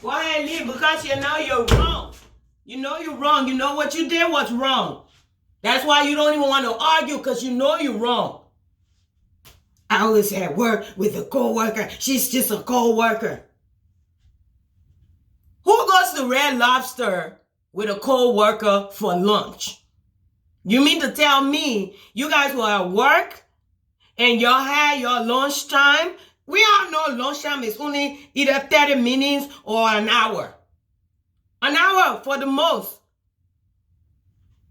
Go ahead and leave because you know you're wrong. You know you're wrong. You know what you did was wrong. That's why you don't even want to argue because you know you're wrong. I was at work with a co-worker. She's just a co-worker. Who goes to Red Lobster with a co-worker for lunch? You mean to tell me you guys were at work and y'all had your lunch time? We all know lunchtime is only either 30 minutes or an hour. An hour for the most.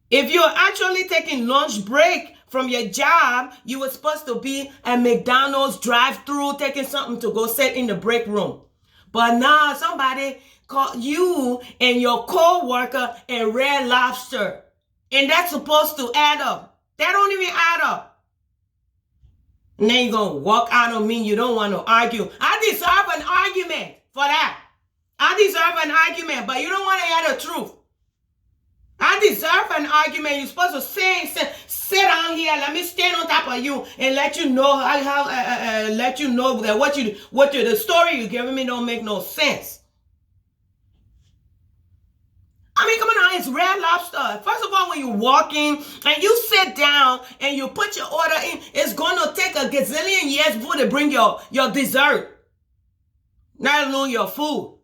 If you're actually taking lunch break from your job, you were supposed to be at McDonald's drive-thru taking something to go sit in the break room. But now somebody called you and your co-worker at Red Lobster. And that's supposed to add up. That don't even add up. And then you're going to walk out on me. You don't want to argue. I deserve an argument for that. I deserve an argument, but you don't want to hear the truth. I deserve an argument. You're supposed to sit down here. Let me stand on top of you and let you know let you know that the story you're giving me don't make no sense. I mean, come on, it's Red Lobster. First of all, when you walk in and you sit down and you put your order in, it's going to take a gazillion years before they bring your dessert, not alone your food.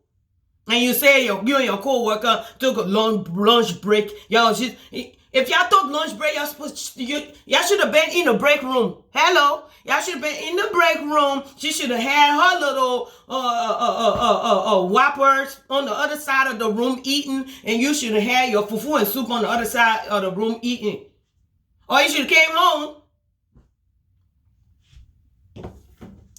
And you say you and your co-worker took a lunch break. Y'all, if y'all took lunch break, y'all should have been in the break room. Hello? Y'all should have been in the break room. She should have had her little whoppers on the other side of the room eating. And you should have had your fufu and soup on the other side of the room eating. Or you should have came home.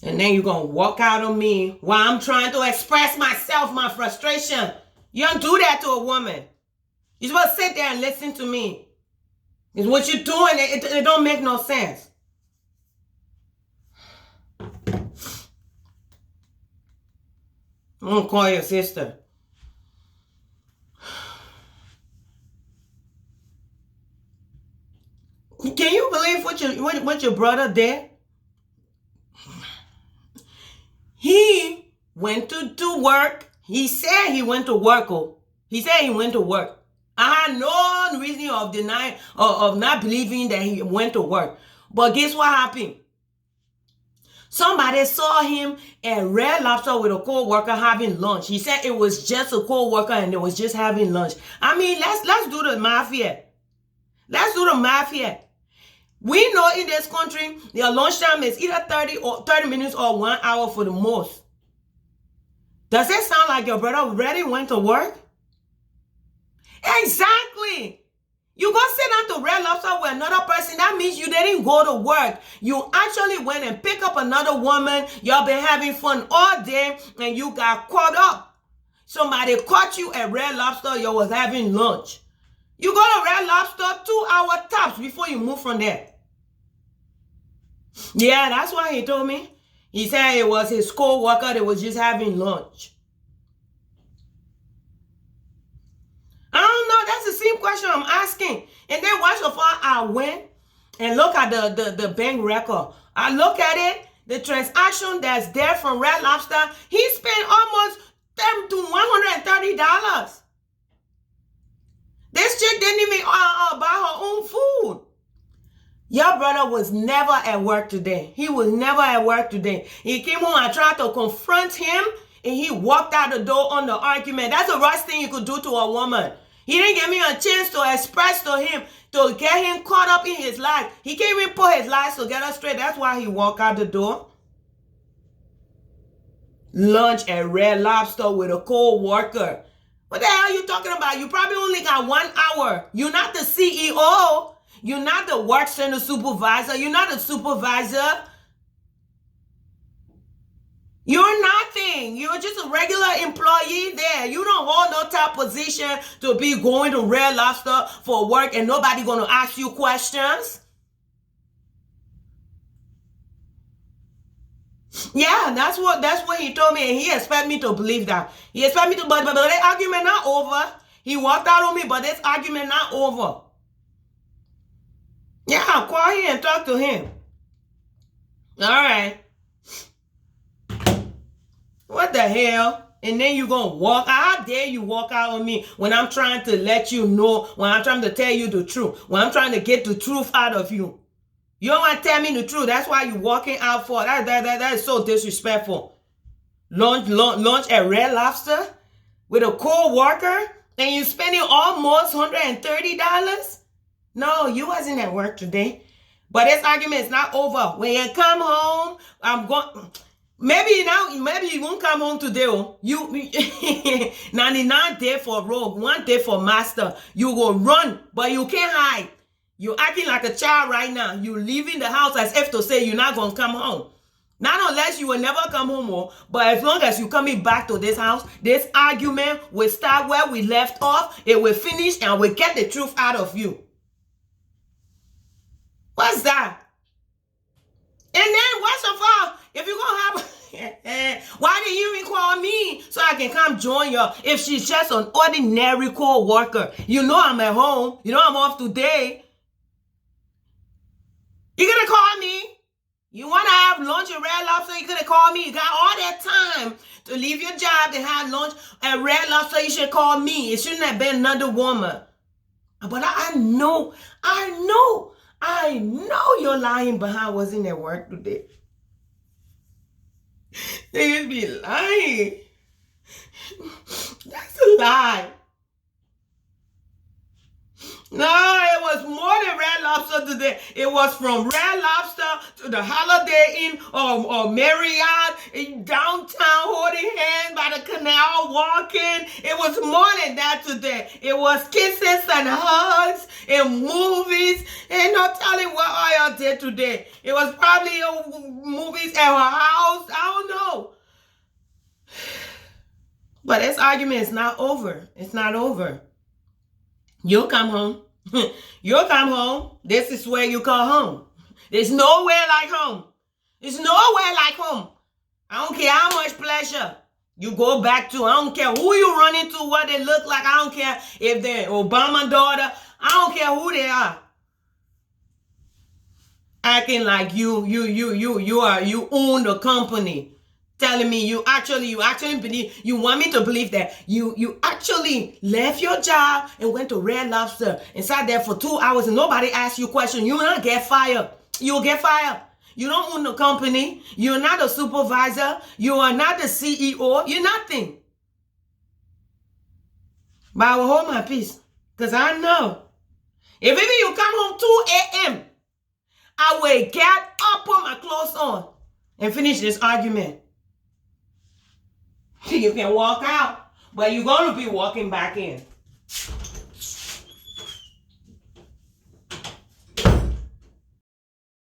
And then you're going to walk out on me while I'm trying to express myself, my frustration. You don't do that to a woman. You're supposed to sit there and listen to me. It's what you're doing. It don't make no sense. I'm going to call your sister. Can you believe what your brother did? He went to do work. He said he went to work. He said he went to work. I had no reason of denying or of not believing that he went to work. But guess what happened? Somebody saw him at Red Lobster with a co-worker having lunch. He said it was just a co-worker and they was just having lunch. I mean, let's do the math here. Let's do the math here. We know in this country, your lunchtime is either 30 minutes or 1 hour for the most. Does it sound like your brother already went to work? Exactly. You go sit down to Red Lobster with another person, that means you didn't go to work. You actually went and picked up another woman. Y'all been having fun all day and you got caught up. Somebody caught you at Red Lobster, you was having lunch. You go to Red Lobster 2 hour tops before you move from there. Yeah, that's why he told me. He said it was his co-worker that was just having lunch. I don't know. That's the same question I'm asking. And then once of all, I went and look at the bank record. I look at it, the transaction that's there from Red Lobster, he spent almost $10 to $130. This chick didn't even buy her own food. Your brother was never at work today. He was never at work today. He came home and tried to confront him, and he walked out the door on the argument. That's the worst thing you could do to a woman. He didn't give me a chance to express to him, to get him caught up in his life. He can't even put his life together straight. That's why he walked out the door. Lunch at Red Lobster with a co-worker. What the hell are you talking about? You probably only got 1 hour. You're not the CEO. You're not the work center supervisor. You're not a supervisor. You're nothing. You're just a regular employee there. You don't hold no top position to be going to Red Lobster for work and nobody going to ask you questions. Yeah, that's what he told me, and he expect me to believe that. He expect me to, but the argument not over. He walked out on me, but this argument not over. Yeah, call him and talk to him. All right. What the hell? and then you gonna walk out. How dare you walk out on me when I'm trying to let you know, when I'm trying to tell you the truth, when I'm trying to get the truth out of you. You don't want to tell me the truth. That's why you're walking out for. That is so disrespectful. Lunch at Red Lobster with a co-worker and you spending almost $130? No, you wasn't at work today. But this argument is not over. When you come home, I'm going. Maybe you won't come home today. Oh. You 99 day for rogue, 1 day for master. You will run, but you can't hide. You acting like a child right now. You leaving the house as if to say you're not gonna come home. Not unless you will never come home, oh, but as long as you're coming back to this house, this argument will start where we left off. It will finish and we'll get the truth out of you. What's that? And then, worst of all, if you're going to have... why didn't you even call me so I can come join you? If she's just an ordinary co-worker. You know I'm at home. You know I'm off today. You could have called me. You want to have lunch at Red Lobster, you could have called me. You got all that time to leave your job and have lunch at Red Lobster. You should call me. It shouldn't have been another woman. But I know you're lying behind I wasn't at work today. They be lying. That's a lie. No, it was more than Red Lobster today. It was from Red Lobster to the Holiday Inn or Marriott in downtown, holding hands by the canal, walking. It was more than that today. It was kisses and hugs and movies. Ain't no telling what all y'all did today. It was probably movies at her house. I don't know. But this argument is not over. It's not over. You'll come home. You'll come home. This is where you call home. There's nowhere like home. There's nowhere like home. I don't care how much pleasure you go back to. I don't care who you run into, what they look like. I don't care if they're Obama daughter. I don't care who they are. Acting like you own the company. Telling me you actually believe, you want me to believe that you actually left your job and went to Red Lobster and sat there for 2 hours and nobody asked you questions. You will not get fired. You'll get fired. You don't own the company. You're not a supervisor. You are not the CEO. You're nothing. But I will hold my peace because I know if even you come home 2 a.m., I will get up, put my clothes on and finish this argument. You can walk out, but you're going to be walking back in.